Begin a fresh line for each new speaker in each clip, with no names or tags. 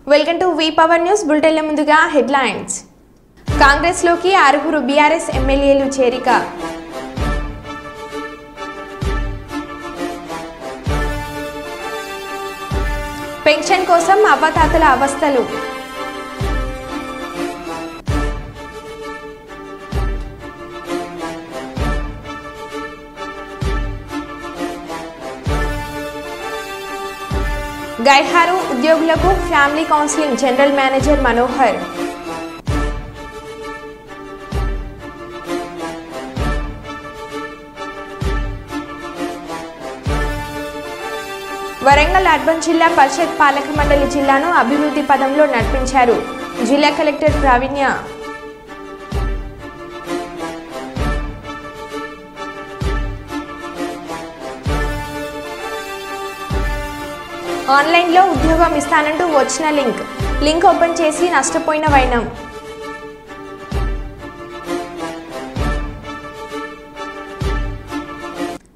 Welcome to V power news బులెటిన్ల ముందుగా headlines. Congress లోకి 6 బీఆర్ఎస్ ఎమ్మెల్యేలు చేరిక. పెన్షన్ కోసం అవ్వతాతల అవస్థలు. గైర్హారు ఉద్యోగులకు family counselling general manager Manohar. Warangal urban జిల్లా పరిషత్ పాలక మండలి జిల్లాను అభివృద్ధి పదంలో నడిపించారు జిల్లా కలెక్టర్ ప్రావీణ్య. ఆన్లైన్లో ఉద్యోగం ఇస్తానంటూ వచ్చిన లింక్ ఓపెన్ చేసి నష్టపోయిన వైనం.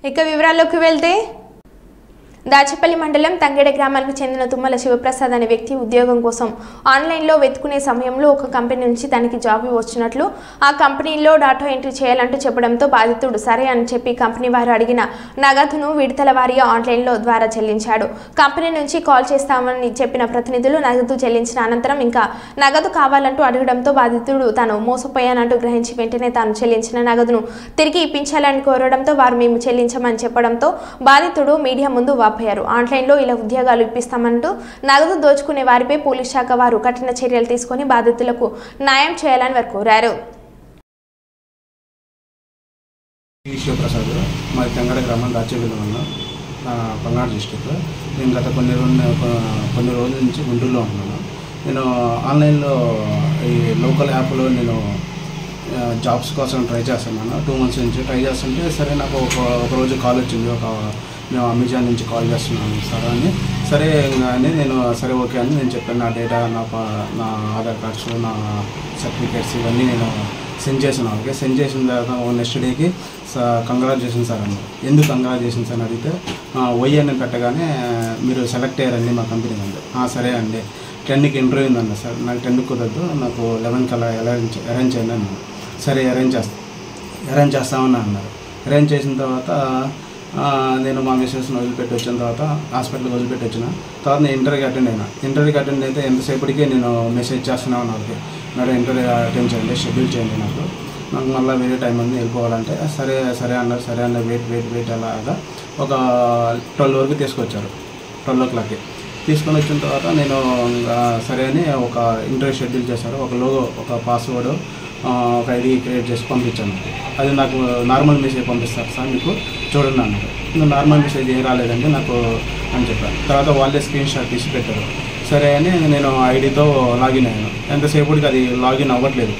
ఇక వివరాల్లోకి వెళ్తే దాచేపల్లి మండలం తంగెడ గ్రామానికి చెందిన తుమ్మల శివప్రసాద్ అనే వ్యక్తి ఉద్యోగం కోసం ఆన్లైన్లో వెతుకునే సమయంలో ఒక కంపెనీ నుంచి తనకి జాబ్ వచ్చినట్లు ఆ కంపెనీలో డాటా ఎంట్రీ చేయాలంటూ చెప్పడంతో బాధితుడు సరే అని చెప్పి కంపెనీ వారు అడిగిన నగదును విడతల వారీగా ఆన్లైన్లో ద్వారా చెల్లించాడు. కంపెనీ నుంచి కాల్ చేస్తామని చెప్పిన ప్రతినిధులు నగదు చెల్లించిన అనంతరం ఇంకా నగదు కావాలంటూ అడగడంతో బాధితుడు తాను మోసపోయానంటూ గ్రహించి వెంటనే తాను చెల్లించిన నగదును తిరిగి ఇప్పించాలని కోరడంతో వారు మేము చెల్లించమని చెప్పడంతో బాధితుడు మీడియా ముందు ఆన్లైన్లో ఇలా ఉద్యోగాలు ఇప్పిస్తామంటూ నగదు దోచుకునే వారిపై పోలీస్ శాఖ వారు కఠిన చర్యలు తీసుకుని బాధితులకు న్యాయం చేయాలని వారు కోరారు.
శివప్రసాద్ మా తెంగడ గ్రామం దాచేపల్లి మండలం పల్నాడు డిస్టిక్. నేను గత కొన్ని రోజుల నుంచి గుంటూరులో ఉంటున్నాను. నేను ఆన్లైన్లో ఈ లోకల్ యాప్లో నేను జాబ్స్ కోసం ట్రై చేస్తున్నాను. 2 months నుంచి ట్రై చేస్తుంటే సరే నాకు ఒక రోజు కాల్ వచ్చింది. మేము అమెజాన్ నుంచి కాల్ చేస్తున్నాను సార్ అని. సరే అని నేను సరే ఓకే అని నేను చెప్పాను. నా డేటా నా ఆధార్ కార్డ్స్ నా సర్టిఫికేట్స్ ఇవన్నీ నేను సెండ్ చేసాను. వాళ్ళకి సెండ్ చేసిన తర్వాత నెక్స్ట్ డేకి కంగ్రాచులేషన్ సార్ అన్నారు. ఎందుకు కంగ్రాచులేషన్స్ అని అడిగితే వై అని పెట్టగానే మీరు సెలెక్ట్ అయ్యారండి మా కంపెనీ అండి. సరే అండి 10కి ఇంటర్వ్యూ ఉందన్న సార్. నాకు 10కి కుదరదు, నాకు 11కి అలా అరేంజ్ చేయండి అన్నాను. సరే అరేంజ్ చేస్తామని అన్నారు. అరేంజ్ చేసిన తర్వాత నేను మా మిస్సెస్ని వదిలిపెట్టి వచ్చిన తర్వాత హాస్పిటల్కి వదిలిపెట్టి వచ్చిన తర్వాత నేను ఇంటర్వ్యూకి అటెండ్ అయితే ఎంతసేపటికి నేను మెసేజ్ చేస్తున్నాను వాళ్ళకి, మేడం ఇంటర్వ్యూ అటెండ్ చేయండి, షెడ్యూల్ చేయండి, నాకు మళ్ళీ వేరే టైం ఉంది వెళ్ళిపోవాలంటే సరే అన్నారు వెయిట్ అలాగా ఒక 12 వరకు తీసుకొచ్చారు. 12 o'clockకి తీసుకొని వచ్చిన తర్వాత నేను సరే అని ఒక ఇంటర్వ్యూ షెడ్యూల్ చేశారు. ఒక లోగో, ఒక పాస్వర్డ్, ఒక ఐడి క్రియేట్ చేసి పంపించాను. అది నాకు నార్మల్ మెసేజ్ పంపిస్తారు సార్ మీకు చూడండి అన్నారు. నార్మల్ మెసేజ్ ఏం రాలేదండి నాకు అని చెప్పాను. తర్వాత వాళ్ళే స్క్రీన్ షాట్ తీసి పెట్టారు. సరే అని నేను ఐడితో లాగిన్ అయ్యాను. ఎంతసేపటికి అది లాగిన్ అవ్వట్లేదు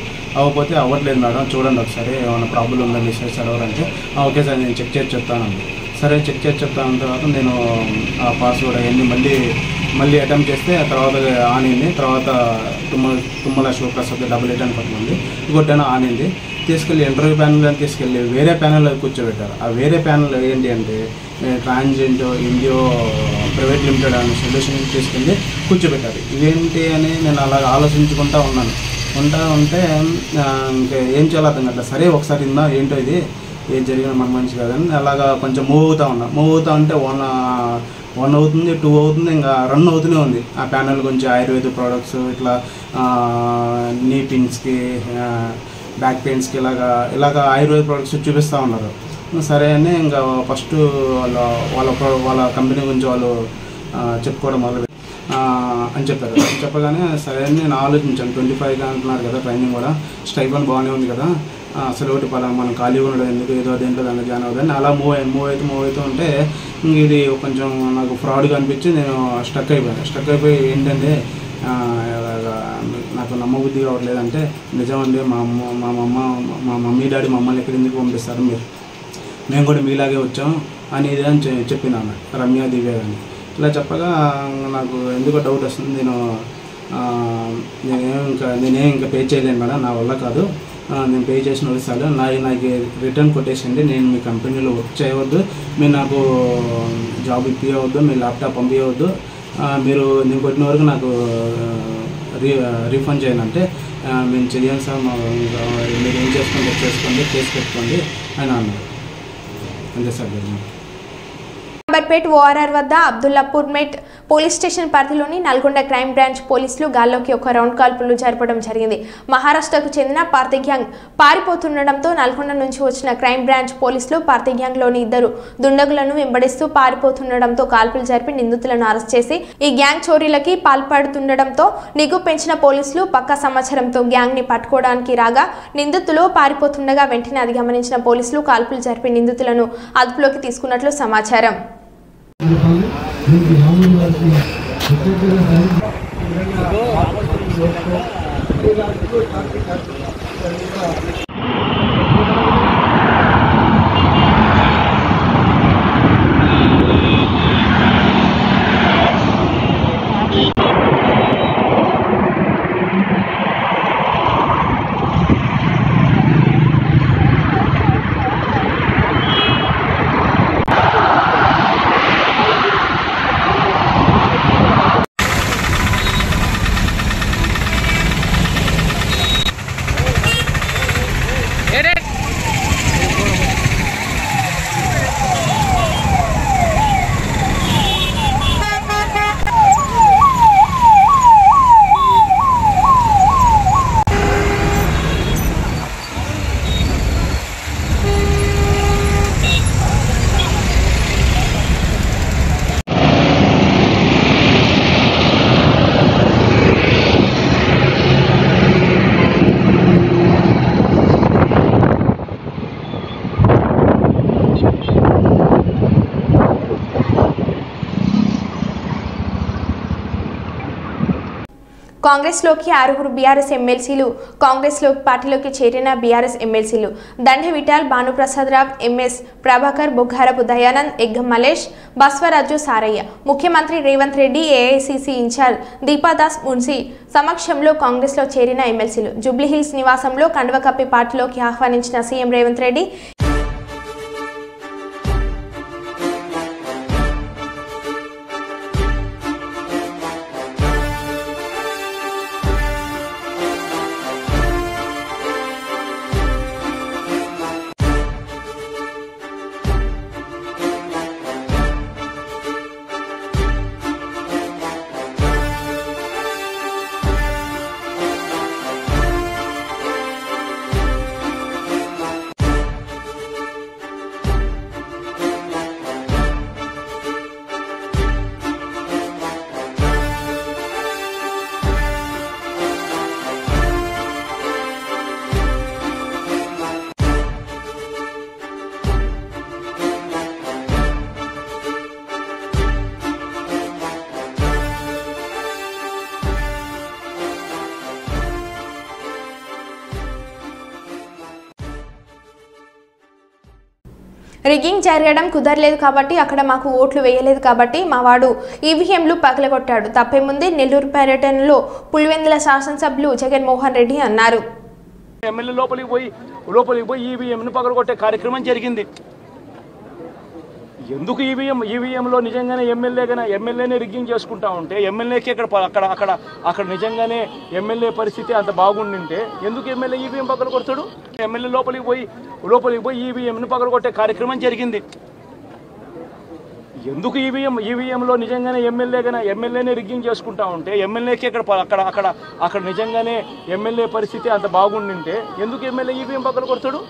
మేడం, చూడండి ఒకసారి ఏమైనా ప్రాబ్లం ఉందా మెసేజ్ చదవాలంటే ఓకే సార్ నేను చెక్ చేసి చెప్తానండి. సరే చెక్ చేసి చెప్తాను. తర్వాత నేను ఆ పాస్వర్డ్ అవన్నీ మళ్ళీ అటెంప్ట్ చేస్తే తర్వాత ఆన్ అయింది. తర్వాత తుమ్మల శివప్రసాద్ 88 అని పట్టుకుంది, ఇంకొట్టైనా ఆన్ అయింది. తీసుకెళ్ళి ఇంటర్వ్యూ ప్యానల్ అని తీసుకెళ్ళి వేరే ప్యానెల్లో కూర్చోబెట్టారు. ఆ వేరే ప్యానెల్ ఏంటి అంటే ట్రాన్స్జెంట్ ఇండియో ప్రైవేట్ లిమిటెడ్ అనే సొల్యూషన్ తీసుకెళ్ళి కూర్చోబెట్టారు. ఇదేంటి అని నేను అలాగ ఆలోచించుకుంటూ ఉంటే ఇంకా ఏం చేయాలో అర్థం కావట్లేదు. సరే ఒకసారి ఏంటో ఇది ఏం జరిగినా మన మంచి కాదని అలాగా కొంచెం మూవ్ అవుతూ ఉంటే 1 అవుతుంది, 2 అవుతుంది, ఇంకా రన్ అవుతూనే ఉంది. ఆ ప్యానెల్ గురించి ఆయుర్వేద ప్రోడక్ట్స్ ఇట్లా నీ పిన్స్కి బ్యాక్ పెయిన్స్కి ఇలాగా ఆయుర్వేద ప్రోడక్ట్స్ చూపిస్తూ ఉన్నారు. సరే అని ఇంకా ఫస్ట్ వాళ్ళ కంపెనీ గురించి వాళ్ళు చెప్పుకోవడం మొదలు అని చెప్పారు. చెప్పగానే సరే అని నేను ఆలోచించాను. 25 అంటున్నారు కదా, ట్రైనింగ్ కూడా స్టైఫండ్ బాగానే ఉంది కదా, అసలు ఒకటి మనం ఖాళీగా ఉండడం ఎందుకు, ఏదో దేంట్లో దాంట్లో జాయిన్ అవుతుంది. అలా మూవ్ అవుతూ ఉంటే ఇది కొంచెం నాకు ఫ్రాడ్గా అనిపించి నేను స్టక్ అయిపోయి ఏంటంటే నాకు నమ్మబుద్ధి కావట్లేదంటే నిజమండి మా మమ్మీ డాడీ మమ్మల్ని ఎక్కడ ఎందుకు పంపిస్తారు, మేము కూడా మీలాగే వచ్చాం అని ఇది అని చెప్పిన ఆమె రమ్య దివ్య అని. ఇలా చెప్పగా నాకు ఎందుకో డౌట్ వస్తుంది. నేనేం ఇంకా పే చేయలేను మేడం, నా వల్ల కాదు, నేను పే చేసిన వదిసాలు నాకు రిటర్న్ కొట్టేసండి, నేను మీ కంపెనీలో వర్క్ చేయవద్దు, మీరు నాకు జాబ్ ఇప్పియవద్దు, మీ ల్యాప్టాప్ పంపించవద్దు, మీరు నేను కొట్టిన వరకు నాకు రీఫండ్ చేయనంటే మేము చెయ్యం సార్, మీరు ఏం చేసుకోండి కేసు పెట్టుకోండి అని అన్నారు. అంతే సార్.
అంబర్పేట్ ఓఆర్ఆర్ వద్ద అబ్దుల్లాపూర్ మెట్ పోలీస్ స్టేషన్ పరిధిలోని నల్గొండ క్రైమ్ బ్రాంచ్ పోలీసులు గాల్లోకి ఒక రౌండ్ కాల్పులు జరపడం జరిగింది. మహారాష్ట్రకు చెందిన పార్టీ గ్యాంగ్ పారిపోతుండటంతో నల్గొండ నుంచి వచ్చిన క్రైమ్ బ్రాంచ్ పోలీసులు పార్టీ గ్యాంగ్లోని 2 దుండగులను వెంబడిస్తూ పారిపోతుండటంతో కాల్పులు జరిపి నిందితులను అరెస్ట్ చేసి ఈ గ్యాంగ్ చోరీలకి పాల్పడుతుండటంతో నిఘు పెంచిన పోలీసులు పక్కా సమాచారంతో గ్యాంగ్ ని పట్టుకోవడానికి రాగా నిందితులు పారిపోతుండగా వెంటనే అది గమనించిన పోలీసులు కాల్పులు జరిపి నిందితులను అదుపులోకి తీసుకున్నట్లు సమాచారం. కాంగ్రెస్లోకి 6 బీఆర్ఎస్ ఎమ్మెల్సీలు. కాంగ్రెస్లోకి పార్టీలోకి చేరిన బీఆర్ఎస్ ఎమ్మెల్సీలు దండె విఠల్, భానుప్రసాదరావు, ఎంఎస్ ప్రభాకర్, బొగ్గారపు దయానంద్, ఎగ్గం మలేష్, బస్వరాజు సారయ్య. ముఖ్యమంత్రి రేవంత్ రెడ్డి, ఏఐసీసీ ఇన్ఛార్జ్ దీపాదాస్ మున్సి సమక్షంలో కాంగ్రెస్లో చేరిన ఎమ్మెల్సీలు. జూబ్లీహిల్స్ నివాసంలో కండువ కప్పి పార్టీలోకి ఆహ్వానించిన సీఎం రేవంత్ రెడ్డి రిగ్గింగ్ జరగడం కుదరలేదు కాబట్టి అక్కడ మాకు ఓట్లు వేయలేదు కాబట్టి మా వాడు ఈవీఎంలు పగలగొట్టాడు. తప్పేముంది? నెల్లూరు పర్యటనలో పులివెందుల శాసనసభ్యులు జగన్మోహన్ రెడ్డి అన్నారు.
ఎమ్మెల్యే లోపలికి పోయి ఈవీఎంను పగలగొట్టే కార్యక్రమం జరిగింది. ఎందుకు ఈవీఎంలో నిజంగానే ఎమ్మెల్యేనే రిగ్గింగ్ చేసుకుంటా ఉంటే ఎమ్మెల్యేకి అక్కడ నిజంగానే ఎమ్మెల్యే పరిస్థితి అంత బాగుండింటే ఎందుకు ఎమ్మెల్యే ఈవీఎం పగలగొడతాడు? ఎమ్మెల్యే లోపలికి పోయి ఈవీఎంను పగలగొట్టే కార్యక్రమం జరిగింది. ఎందుకు ఈవీఎంలో నిజంగానే ఎమ్మెల్యేనే రిగ్గింగ్ చేసుకుంటా ఉంటే ఎమ్మెల్యేకి అక్కడ నిజంగానే ఎమ్మెల్యే పరిస్థితి అంత బాగుండింటే ఎందుకు ఎమ్మెల్యే ఈవీఎం పగలగొడతాడు?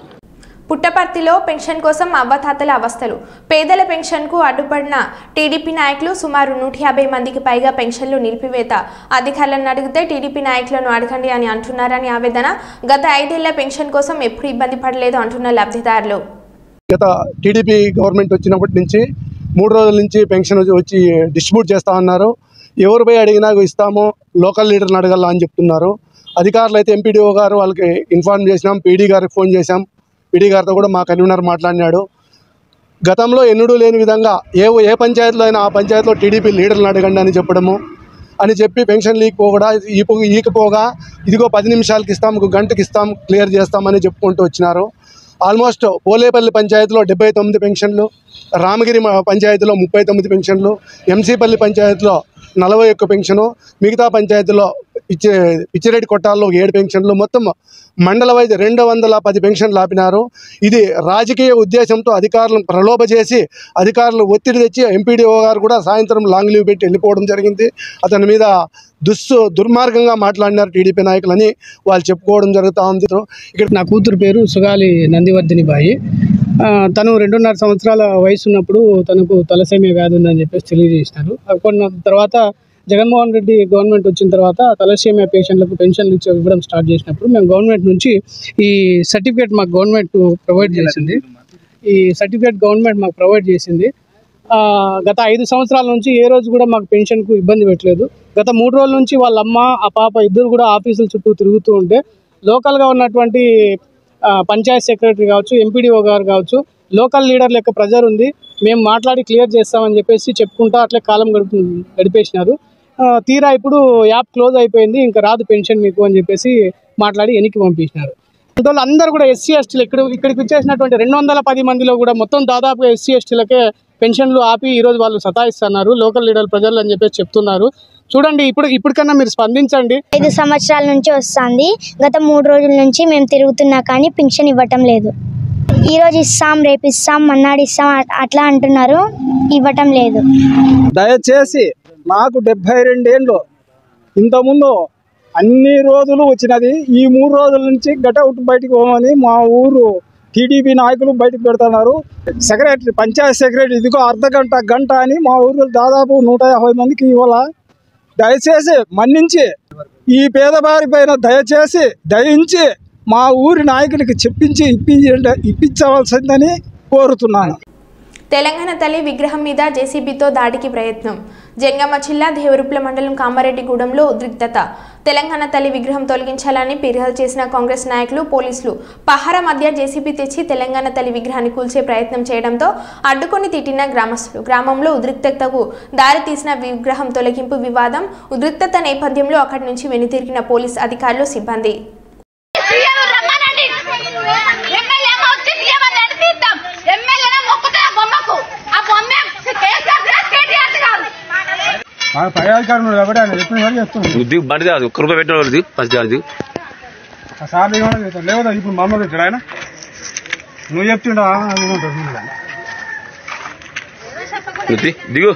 పుట్టపర్తిలో పెన్షన్ కోసం అవ్వతాతల అవస్థలు. పేదల పెన్షన్కు అడ్డుపడిన టీడీపీ నాయకులు సుమారు 150 మందికి పైగా పెన్షన్లు నిలిపివేత. అధికారులను అడిగితే టీడీపీ నాయకులను అడగండి అని అంటున్నారని ఆవేదన. గత 5 ఏళ్ల పెన్షన్ కోసం ఎప్పుడు ఇబ్బంది పడలేదు అంటున్న లబ్ధిదారులు.
గత టీడీపీ గవర్నమెంట్ వచ్చినప్పటి నుంచి 3 రోజుల నుంచి పెన్షన్ వచ్చి డిస్ట్రిబ్యూట్ చేస్తా ఉన్నారు. ఎవరు పోయి అడిగినా ఇస్తాము, లోకల్ లీడర్ని అడగాల అని చెప్తున్నారు. అధికారులు అయితే ఎంపీడీఓ గారు వాళ్ళకి ఇన్ఫార్మ్ చేసినాం, పీడీ గారికి ఫోన్ చేశాం. పీడీ గారితో కూడా మా కన్వీనర్ మాట్లాడినాడు. గతంలో ఎన్నడూ లేని విధంగా ఏ పంచాయతీలో అయినా ఆ పంచాయతీలో టీడీపీ లీడర్లను అడగండి అని చెప్పడము అని చెప్పి పెన్షన్ ఈకపోగా ఇదిగో 10 నిమిషాలకి ఇస్తాం, 1 గంటకి ఇస్తాం, క్లియర్ చేస్తామని చెప్పుకుంటూ వచ్చినారు. ఆల్మోస్ట్ పోలేపల్లి పంచాయతీలో 79 పెన్షన్లు, రామగిరి పంచాయతీలో 39 పెన్షన్లు, ఎంసీపల్లి పంచాయతీలో 41 పెన్షను, మిగతా పంచాయతీలో పిచ్చిరెడ్డి కొట్టాల్లో 7 పెన్షన్లు, మొత్తం మండల వైద్య 210 పెన్షన్లు ఆపినారు. ఇది రాజకీయ ఉద్దేశంతో అధికారులను ప్రలోభ అధికారులు ఒత్తిడి తెచ్చి ఎంపీడీఓ గారు కూడా సాయంత్రం లాంగ్ లీవ్ పెట్టి వెళ్ళిపోవడం జరిగింది. అతని మీద దుర్మార్గంగా మాట్లాడినారు టీడీపీ నాయకులని వాళ్ళు చెప్పుకోవడం జరుగుతూ ఉంది.
ఇక్కడ నా కూతురు పేరు సుగాలి నందివర్ధిని బాయి. తను 2.5 సంవత్సరాల వయసు ఉన్నప్పుడు తనకు తలసేమియా వ్యాధి ఉందని చెప్పేసి తెలియజేసినారు. కొన్న తర్వాత జగన్మోహన్ రెడ్డి గవర్నమెంట్ వచ్చిన తర్వాత తలసేమియా పేషెంట్లకు పెన్షన్లు ఇవ్వడం స్టార్ట్ చేసినప్పుడు మేము గవర్నమెంట్ నుంచి ఈ సర్టిఫికేట్ మాకు గవర్నమెంట్ ప్రొవైడ్ చేసింది. గత 5 సంవత్సరాల నుంచి ఏ రోజు కూడా మాకు పెన్షన్కు ఇబ్బంది పెట్టలేదు. గత 3 రోజుల నుంచి వాళ్ళ అమ్మ ఆ పాప ఇద్దరు కూడా ఆఫీసుల చుట్టూ తిరుగుతూ ఉంటే లోకల్గా ఉన్నటువంటి పంచాయత్ సెక్రటరీ కావచ్చు, ఎంపీడీఓ గారు కావచ్చు, లోకల్ లీడర్ల యొక్క ప్రెజర్ ఉంది, మేము మాట్లాడి క్లియర్ చేస్తామని చెప్పేసి చెప్పుకుంటా అట్లే కాలం గడిపేసినారు. తీరా ఇప్పుడు యాప్ క్లోజ్ అయిపోయింది, ఇంకా రాదు పెన్షన్ మీకు అని చెప్పేసి మాట్లాడి వెనక్కి పంపించినారు. అందువల్ల అందరూ కూడా ఎస్సీ ఎస్టీలు ఇక్కడికి వచ్చేసినటువంటి 210 మందిలో కూడా మొత్తం దాదాపుగా ఎస్సీ ఎస్టీలకే పెన్షన్లు ఆపి ఈరోజు వాళ్ళు సతాయిస్తున్నారు లోకల్ లీడర్ ప్రజలు అని చెప్పేసి చెప్తున్నారు. చూడండి, ఇప్పటికన్నా మీరు స్పందించండి.
5 సంవత్సరాల నుంచి వస్తుంది. గత 3 రోజుల నుంచి మేము తిరుగుతున్నా కానీ పెన్షన్ ఇవ్వటం లేదు. ఈరోజు ఇస్తాం, రేపు ఇస్తాం, మన్నాడు ఇస్తాం అట్లా అంటున్నారు, ఇవ్వటం లేదు.
దయచేసి నాకు 72 ఏళ్ళు, ఇంతకుముందు అన్ని రోజులు వచ్చినది. ఈ 3 రోజుల నుంచి గటౌట్ బయటకు పోమని మా ఊరు టీడీపీ నాయకులు బయటకు పెడుతున్నారు. సెక్రటరీ, పంచాయత్ సెక్రటరీ ఇదిగో గంట అని మా ఊరిలో దాదాపు 150 మందికి ఇవ్వాల. దయచేసి మన్నించి ఈ పేదవారి పైన దయించి మా ఊరి నాయకులకి చెప్పించి ఇప్పించవలసిందని కోరుతున్నాను.
తెలంగాణ తల్లి విగ్రహం మీద జేసీబీతో దాడికి ప్రయత్నం. జంగమ జిల్లా దేవరుప్ల మండలం కామారెడ్డిగూడెంలో ఉద్రిక్తత. తెలంగాణ తల్లి విగ్రహం తొలగించాలని ఫిర్యాదు చేసిన కాంగ్రెస్ నాయకులు, పోలీసులు పహారా మధ్య జేసీబీ తెచ్చి తెలంగాణ తల్లి విగ్రహాన్ని కూల్చే ప్రయత్నం చేయడంతో అడ్డుకొని తిట్టిన గ్రామస్తులు. గ్రామంలో ఉద్రిక్తతకు దారితీసిన విగ్రహం తొలగింపు వివాదం. ఉద్రిక్తత నేపథ్యంలో అక్కడి నుంచి వెనుతిరిగిన పోలీస్ అధికారులు, సిబ్బంది.
బండి కాదు, ఒక్క రూపాయి పెట్టిన ఫస్ట్
లేదా ఇప్పుడు మా అమ్మ పెట్టాడు ఆయన, నువ్వు చెప్తుండా
దిగు.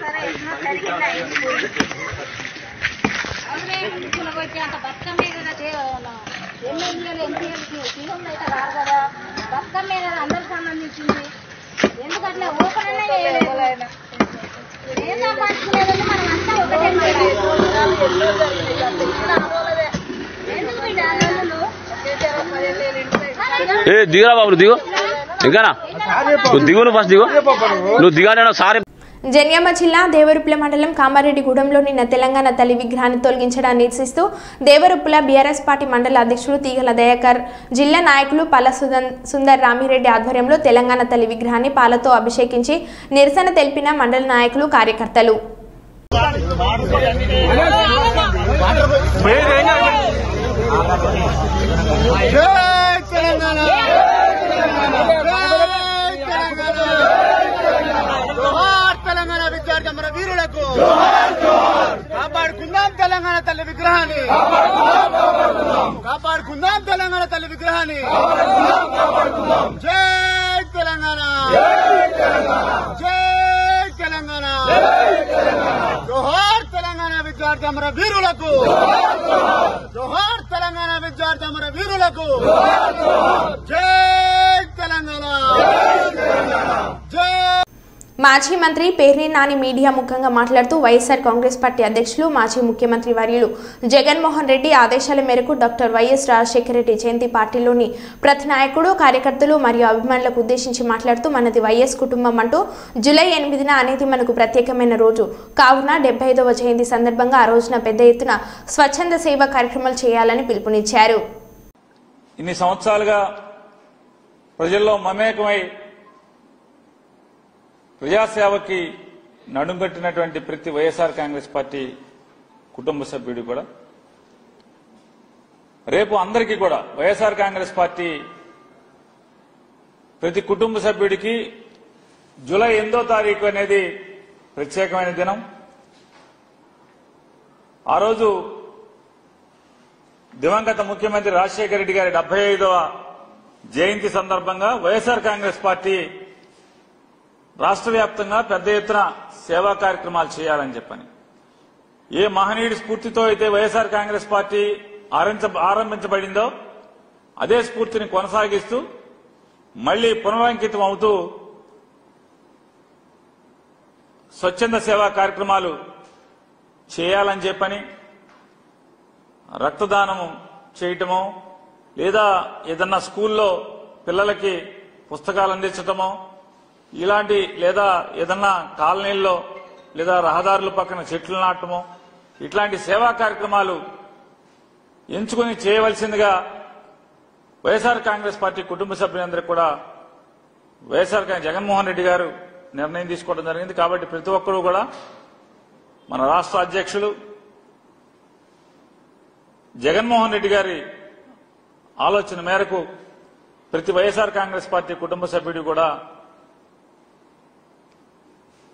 అందరికి సంబంధించింది ఎందుకంటే ఓపెన్
దిగురా బాబు, దిగు. ఇంకానా నువ్వు దిగు, నువ్వు ఫస్ట్ దిగు, నువ్వు దిగానే సారీ.
జంగమ జిల్లా దేవరుప్ల మండలం కామారెడ్డిగూడెంలో నిన్న తెలంగాణ తల్లి విగ్రహాన్ని తొలగించడాన్ని నిరసిస్తూ దేవరుప్ల బీఆర్ఎస్ పార్టీ మండల అధ్యక్షుడు తీగల దయాకర్, జిల్లా నాయకులు పల్ల సుందర్ రామిరెడ్డి ఆధ్వర్యంలో తెలంగాణ తల్లి విగ్రహాన్ని పాలతో అభిషేకించి నిరసన తెలిపిన మండల నాయకులు, కార్యకర్తలు.
తెలంగాణ విద్యార్థి మన వీరులకు కాపాడుకుందాం తెలంగాణ తల్లి విగ్రహాన్ని, కాపాడుకుందాం తెలంగాణ తల్లి విగ్రహాన్ని. జై తెలంగాణ, జై తెలంగాణ, జోహార్ తెలంగాణ విద్యార్థి మన వీరులకు, జోహార్ తెలంగాణ విద్యార్థి మన వీరులకు. జై తెలంగాణ, జై.
మాజీ మంత్రి పేర్ని నాని మీడియా ముఖంగా మాట్లాడుతూ వైఎస్ఆర్ కాంగ్రెస్ పార్టీ అధ్యక్షులు, మాజీ ముఖ్యమంత్రి వర్యులు జగన్మోహన్ రెడ్డి ఆదేశాల మేరకు డాక్టర్ వైఎస్ రాజశేఖర రెడ్డి జయంతి పార్టీలోని ప్రతి నాయకుడు, కార్యకర్తలు మరియు అభిమానులకు ఉద్దేశించి మాట్లాడుతూ మనది వైఎస్ కుటుంబం అంటూ జూలై 8న అనేది మనకు ప్రత్యేకమైన రోజు కావున 75వ జయంతి సందర్భంగా ఆ రోజున పెద్ద ఎత్తున స్వచ్ఛంద సేవా కార్యక్రమాలు చేయాలని పిలుపునిచ్చారు.
ఇన్ని సంవత్సరాలుగా ప్రజల్లో మమేకమై ప్రజాసేవకి నడుంగట్టినటువంటి ప్రతి వైఎస్ఆర్ కాంగ్రెస్ పార్టీ కుటుంబ సభ్యుడు కూడా రేపు అందరికీ కూడా వైఎస్ఆర్ కాంగ్రెస్ పార్టీ ప్రతి కుటుంబ సభ్యుడికి జూలై 8వ తారీఖు అనేది ప్రత్యేకమైన దినం. ఆ రోజు దివంగత ముఖ్యమంత్రి రాజశేఖర రెడ్డి గారి 75వ జయంతి సందర్భంగా వైఎస్ఆర్ కాంగ్రెస్ పార్టీ రాష్ట్ర వ్యాప్తంగా పెద్ద ఎత్తున సేవా కార్యక్రమాలు చేయాలని చెప్పని ఏ మహనీయుడి స్ఫూర్తితో అయితే వైఎస్ఆర్ కాంగ్రెస్ పార్టీ ఆరంభించబడిందో అదే స్ఫూర్తిని కొనసాగిస్తూ మళ్లీ పునరంకితం అవుతూ స్వచ్ఛంద సేవా కార్యక్రమాలు చేయాలని చెప్పని రక్తదానం చేయటమో లేదా ఏదన్నా స్కూల్లో పిల్లలకి పుస్తకాలు అందించటమో ఇలాంటి లేదా ఏదన్నా కాలనీల్లో లేదా రహదారుల పక్కన చెట్లు నాటమో ఇట్లాంటి సేవా కార్యక్రమాలు ఎంచుకుని చేయవలసిందిగా వైఎస్ఆర్ కాంగ్రెస్ పార్టీ కుటుంబ సభ్యులందరికీ కూడా వైఎస్ఆర్ జగన్మోహన్ రెడ్డి గారు నిర్ణయం తీసుకోవడం జరిగింది. కాబట్టి ప్రతి ఒక్కరూ కూడా మన రాష్ట్ర అధ్యక్షులు జగన్మోహన్ రెడ్డి గారి ఆలోచన మేరకు ప్రతి వైఎస్ఆర్ కాంగ్రెస్ పార్టీ కుటుంబ సభ్యుడు కూడా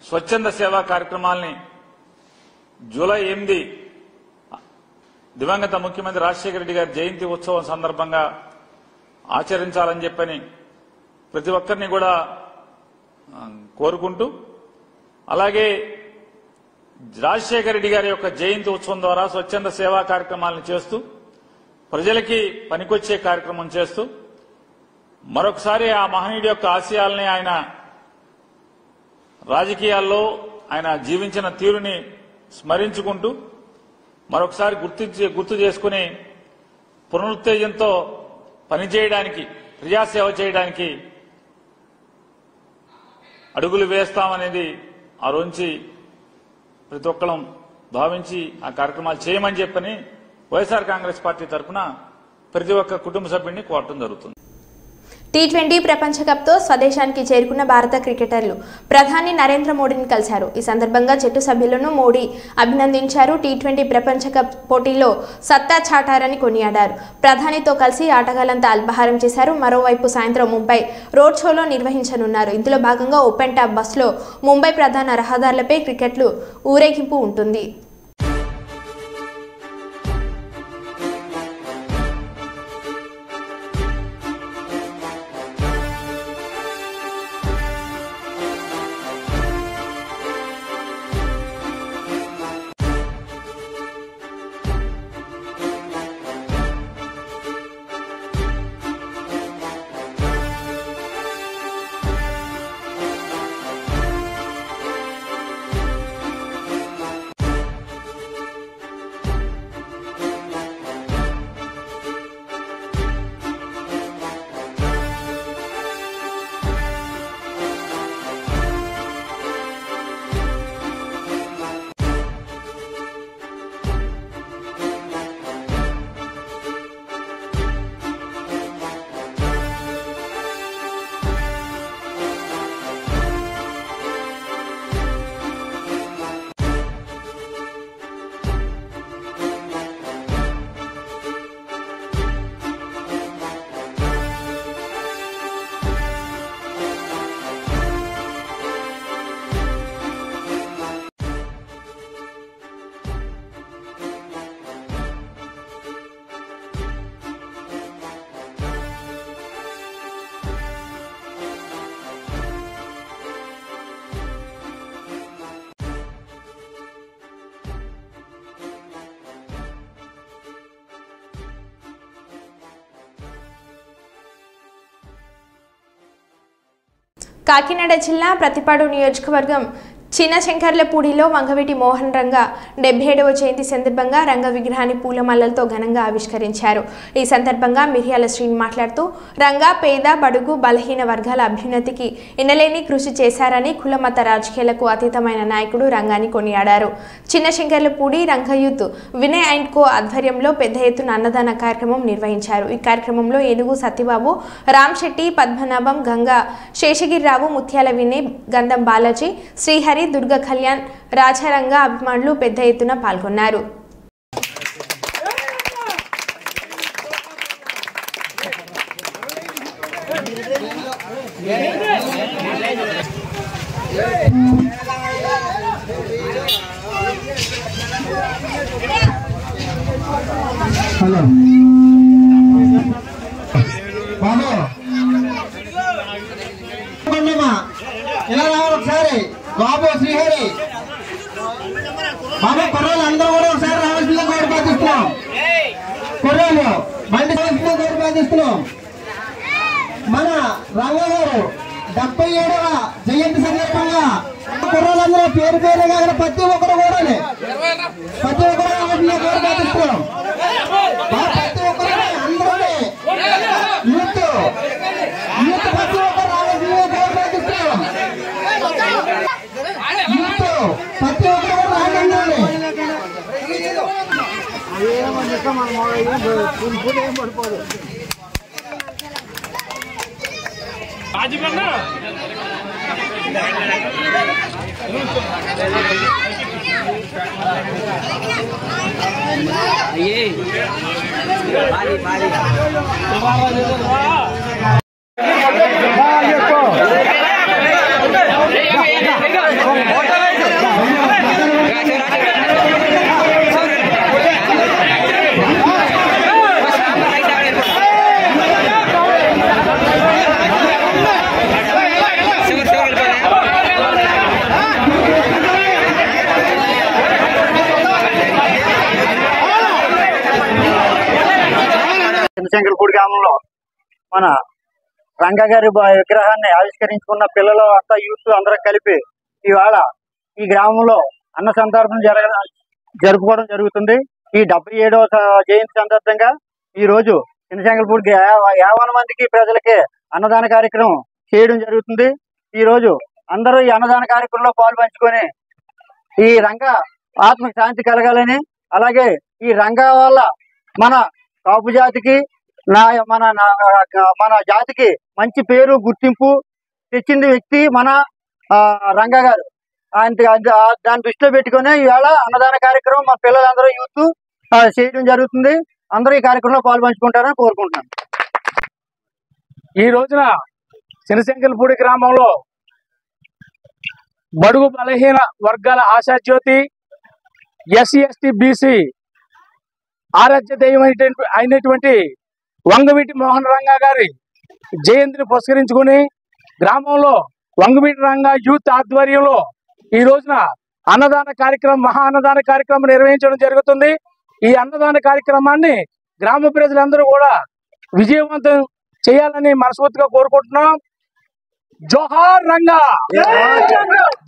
స్వచ్ఛంద సేవా కార్యక్రమాల్ని జూలై 8 దివంగత ముఖ్యమంత్రి రాజశేఖర రెడ్డి గారి జయంతి ఉత్సవం సందర్భంగా ఆచరించాలని చెప్పని ప్రతి ఒక్కరిని కూడా కోరుకుంటూ అలాగే రాజశేఖర రెడ్డి గారి యొక్క జయంతి ఉత్సవం ద్వారా స్వచ్ఛంద సేవా కార్యక్రమాలను చేస్తూ ప్రజలకి పనికొచ్చే కార్యక్రమం చేస్తూ మరొకసారి ఆ మహనీయుడి యొక్క ఆశయాల్ని ఆయన రాజకీయాల్లో ఆయన జీవించిన తీరుని స్మరించుకుంటూ మరొకసారి గుర్తు చేసుకుని పునరుత్తేజంతో పనిచేయడానికి ప్రజాసేవ చేయడానికి అడుగులు వేస్తామనేది ఆ రోజు ప్రతి ఒక్కరం భావించి ఆ కార్యక్రమాలు చేయమని చెప్పని వైఎస్ఆర్ కాంగ్రెస్ పార్టీ తరఫున ప్రతి ఒక్క కుటుంబ సభ్యుడిని కోరటం జరుగుతుంది.
T20 ప్రపంచ కప్తో స్వదేశానికి చేరుకున్న భారత క్రికెటర్లు ప్రధాని నరేంద్ర మోడీని కలిశారు. ఈ సందర్భంగా జట్టు సభ్యులను మోడీ అభినందించారు. T20 ప్రపంచ కప్ పోటీలో సత్తా చాటారని కొనియాడారు. ప్రధానితో కలిసి ఆటగాళ్లంతా అల్పాహారం చేశారు. మరోవైపు సాయంత్రం ముంబై రోడ్ షోలో నిర్వహించనున్నారు. ఇందులో భాగంగా ఓపెన్ టాప్ బస్సులో ముంబై ప్రధాన రహదారులపై క్రికెట్లు ఊరేగింపు ఉంటుంది. కాకినాడ జిల్లా ప్రతిపాడు నియోజకవర్గం చిన్నశంకర్లపూడిలో వంగవీటి మోహన్ రంగ 77వ జయంతి సందర్భంగా రంగ విగ్రహాన్ని పూలమాలలతో ఘనంగా ఆవిష్కరించారు. ఈ సందర్భంగా మిర్యాల శ్రీని మాట్లాడుతూ రంగ పేద బడుగు బలహీన వర్గాల అభ్యున్నతికి ఎనలేని కృషి చేశారని కులమత రాజకీయాలకు అతీతమైన నాయకుడు రంగాన్ని కొనియాడారు. చిన్నశంకర్లపూడి రంగయూత్ వినయ్ అండ్ కో ఆధ్వర్యంలో పెద్ద ఎత్తున అన్నదాన కార్యక్రమం నిర్వహించారు. ఈ కార్యక్రమంలో ఏనుగు సత్యబాబు, రామ్ శెట్టి, పద్మనాభం, గంగా, శేషగిరిరావు, ముత్యాల వినయ్, గంధం బాలాజీ, శ్రీహరి, దుర్గ కళ్యాణ్, రాజారంగ అభిమానులు పెద్ద ఎత్తున పాల్గొన్నారు.
హలో బాబు ఇలా రావాలి ఒకసారి. బాబు శ్రీహరి బాబు కుర్రోళ్ళు అందరూ కూడా ఒకసారి రావాల్సిందిగా కోరి బాధిస్తున్నాం. కుర్రోళ్ళు బండి రావాల్సిందిగా కోరి బాధిస్తున్నాం. మన రంగగారు 77వ జయంతి సందర్భంగా కుర్రోళ్ళందరూ పేరు పేరుగా ప్రతి ఒక్కరు కూడా రావాల్సిందిగా కోరి బాధిస్తున్నాం. ప్రతి ఒక్కరు అందరూ యూత్ ప్రతి ఒక్కరు రావాల్సిందిగా కోరి బాధిస్తున్నాం. యూత్ ప్రతి ఒక్కరు కూడా రాగండి. పడిపోదు
చిన్నశంకరపూడి గ్రామంలో మన రంగగారి విగ్రహాన్ని ఆవిష్కరించుకున్న పిల్లలు అంతా యూత్ అందరం కలిపి ఇవాళ ఈ గ్రామంలో అన్న సందర్భం జరుపుకోవడం జరుగుతుంది. ఈ 77వ జయంతి సందర్భంగా ఈ రోజు చిన్నశంకరపూడి 50 మందికి ప్రజలకి అన్నదాన కార్యక్రమం చేయడం జరుగుతుంది. ఈ రోజు అందరూ ఈ అన్నదాన కార్యక్రమంలో పాలు పంచుకొని ఈ రంగ ఆత్మకు శాంతి కలగాలని, అలాగే ఈ రంగ వల్ల మన కాపు జాతికి మన జాతికి మంచి పేరు గుర్తింపు తెచ్చింది వ్యక్తి మన రంగ గారు. దాన్ని దృష్టిలో పెట్టుకుని ఇవాళ అన్నదాన కార్యక్రమం మా పిల్లలందరూ యూత్ చేయడం జరుగుతుంది. అందరూ ఈ కార్యక్రమంలో పాల్పంచుకుంటారని కోరుకుంటున్నాను.
ఈ రోజున చిన్నశంకరపూడి గ్రామంలో బడుగు బలహీన వర్గాల ఆశాజ్యోతి ఎస్సీ ఎస్టీ బీసీ ఆరాధ్య దైవం అయినటువంటి వంగవీటి మోహన్ రంగా గారి జయంతిని పురస్కరించుకుని గ్రామంలో వంగవీటి రంగా యూత్ ఆధ్వర్యంలో ఈ రోజున అన్నదాన కార్యక్రమం మహా అన్నదాన కార్యక్రమం నిర్వహించడం జరుగుతుంది. ఈ అన్నదాన కార్యక్రమాన్ని గ్రామ ప్రజలందరూ కూడా విజయవంతం చేయాలని మనస్ఫూర్తిగా కోరుకుంటున్నాం. జోహార్ రంగా,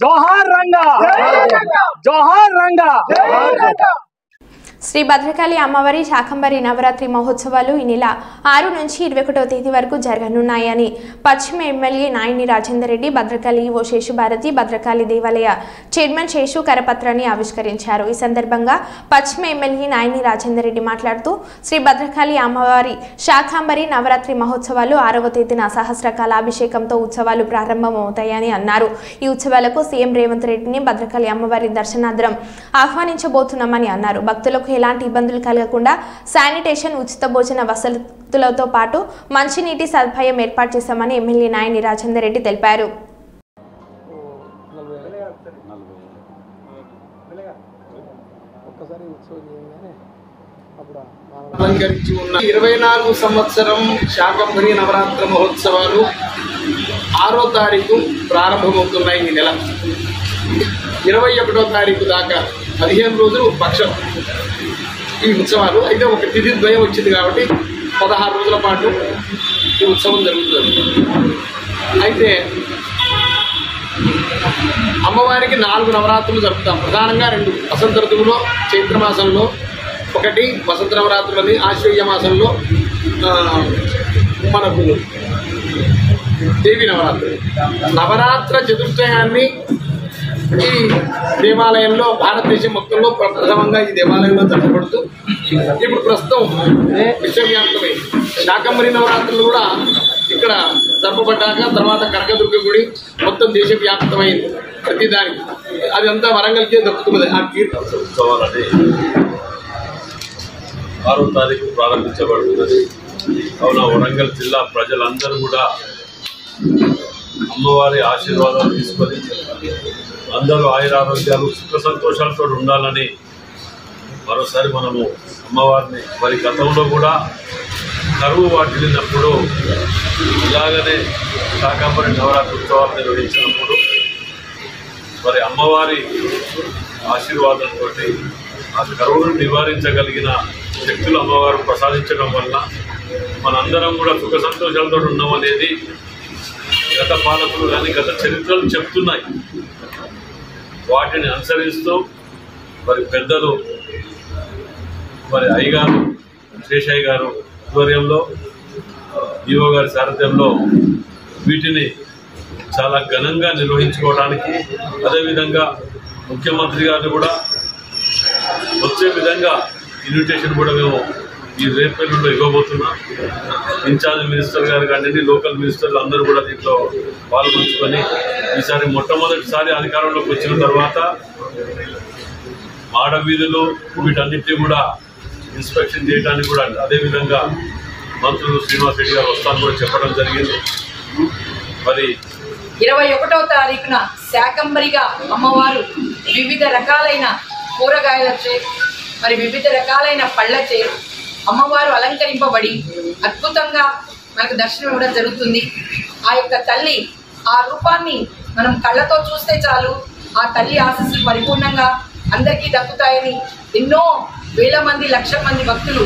జోహార్ రంగా, జోహార్ రంగా.
శ్రీ భద్రకాళి అమ్మవారి శాకంబరి నవరాత్రి మహోత్సవాలు ఈ నెల 6 నుంచి 21వ తేదీ వరకు జరగనున్నాయని పశ్చిమ ఎమ్మెల్యే నాయని రాజేందర్ రెడ్డి భద్రకాళి ఓ శేషుభారతి భద్రకాళి దేవాలయ చైర్మన్ శేషు కరపత్రాన్ని ఆవిష్కరించారు. ఈ సందర్భంగా పశ్చిమ ఎమ్మెల్యే నాయని రాజేందర్ రెడ్డి మాట్లాడుతూ శ్రీ భద్రకాళి అమ్మవారి శాకంబరి నవరాత్రి మహోత్సవాలు 6వ తేదీన సహస్రకాల అభిషేకంతో ఉత్సవాలు ప్రారంభమవుతాయని అన్నారు. ఈ ఉత్సవాలకు సీఎం రేవంత్ రెడ్డిని భద్రకాళి అమ్మవారి దర్శనార్థం ఆహ్వానించబోతున్నామని అన్నారు. భక్తులకు ఎలాంటి ఇబ్బందులు కలగకుండా శానిటేషన్, ఉచిత భోజన వసతులతో పాటు మంచినీటి సదుపాయం ఏర్పాటు చేశామని ఎమ్మెల్యే నాయని రాజేందర్ రెడ్డి తెలిపారు.
24 సంవత్సరం శాకంబరి నవరాత్రి మహోత్సవాలు 6వ తారీఖు ప్రారంభమవుతున్నాయి. ఈ నెల 21వ తారీఖు దాకా 15 రోజులు పక్షం ఈ ఉత్సవాలు. అయితే ఒక తిథి ద్వయం వచ్చింది కాబట్టి 16 రోజుల పాటు ఈ ఉత్సవం జరుగుతుంది. అయితే అమ్మవారికి 4 నవరాత్రులు జరుపుతాం. ప్రధానంగా 2 వసంత ఋతువులో చైత్రమాసంలో, ఒకటి వసంత నవరాత్రులని ఆశ్వయ్య మాసంలో మనకు దేవి నవరాత్రులు. నవరాత్ర చతుర్థయాన్ని ఈ దేవాలయంలో భారతదేశం మొత్తంలో ప్రథమంగా ఈ దేవాలయంలో జరపబడుతూ ఇప్పుడు ప్రస్తుతం విశ్వవ్యాప్తమై శాకంబరి నవరాత్రులు కూడా ఇక్కడ జరపబడ్డాక తర్వాత కనకదుర్గ గుడి మొత్తం దేశవ్యాప్తమైంది. ప్రతిదానికి అదంతా వరంగల్కే దక్కుతున్నది. ఆ
ఉత్సవాలని 6వ తారీఖు ప్రారంభించబడుతున్నది. కావున వరంగల్ జిల్లా ప్రజలందరూ కూడా అమ్మవారి ఆశీర్వాదాలు తీసుకొని అందరూ ఆయురారోగ్యాలు సుఖ సంతోషాలతో ఉండాలని మరోసారి మనము అమ్మవారిని మరి గతంలో కూడా కరువు వాటిల్లినప్పుడు ఇలాగనే శాకంబరి నవరాత్రి ఉత్సవాలు నిర్వహించినప్పుడు మరి అమ్మవారి ఆశీర్వాదంతో ఆ కరువును నివారించగలిగిన శక్తులు అమ్మవారు ప్రసాదించడం వల్ల మనందరం కూడా సుఖ సంతోషాలతో ఉన్నామనేది గత పాలకులు కానీ గత చరిత్రలు చెప్తున్నాయి. వాటిని అనుసరిస్తూ మరి పెద్దలు మరి అయ్యగారు శేషయ్య గారు ఆధ్వర్యంలో ఈవో గారి సారథ్యంలో వీటిని చాలా ఘనంగా నిర్వహించుకోవడానికి అదేవిధంగా ముఖ్యమంత్రి గారిని కూడా వచ్చే విధంగా ఇన్విటేషన్ కూడా మేము ఈ రేపల్లిలో ఇవ్వబోతున్నాం. ఇన్ఛార్జ్ మినిస్టర్ గారు కానీ లోకల్ మినిస్టర్లు అందరూ కూడా దీంట్లో పాల్గొంచుకొని ఈసారి మొట్టమొదటిసారి అధికారంలోకి వచ్చిన తర్వాత మాడ వీధులు వీటన్నిటినీ కూడా ఇన్స్పెక్షన్ చేయడానికి కూడా అదేవిధంగా మంత్రులు శ్రీనివాస్ రెడ్డి గారు వస్తాను కూడా చెప్పడం జరిగింది. మరి
21వ తారీఖున శాకంబరిగా అమ్మవారు వివిధ రకాలైన కూరగాయలచే మరి వివిధ రకాలైన పళ్ళచే అమ్మవారు అలంకరింపబడి అద్భుతంగా మనకు దర్శనం ఇవ్వడం జరుగుతుంది. ఆ యొక్క తల్లి ఆ రూపాన్ని మనం కళ్ళతో చూస్తే చాలు ఆ తల్లి ఆశీస్సులు పరిపూర్ణంగా అందరికీ దక్కుతాయని ఎన్నో వేల మంది లక్షల మంది భక్తులు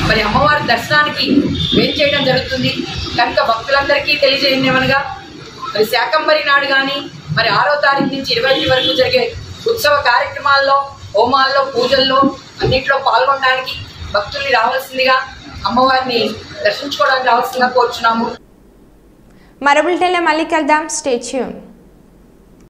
మరి అమ్మవారి దర్శనానికి వేంచేయడం జరుగుతుంది. కనుక భక్తులందరికీ తెలియజేయమనగా మరి శాకంబరి నాడు కానీ మరి 6వ తారీఖు నుంచి 20 వరకు జరిగే ఉత్సవ కార్యక్రమాల్లో హోమాల్లో పూజల్లో అన్నింటిలో పాల్గొనడానికి భక్తుల్ని రావాల్సిందిగా అమ్మవారిని దర్శించుకోవడానికి రావాల్సిందిగా కోరుచున్నాము.
మరో బులెటిన్లో మళ్ళీ కలుద్దాం. Stay tune.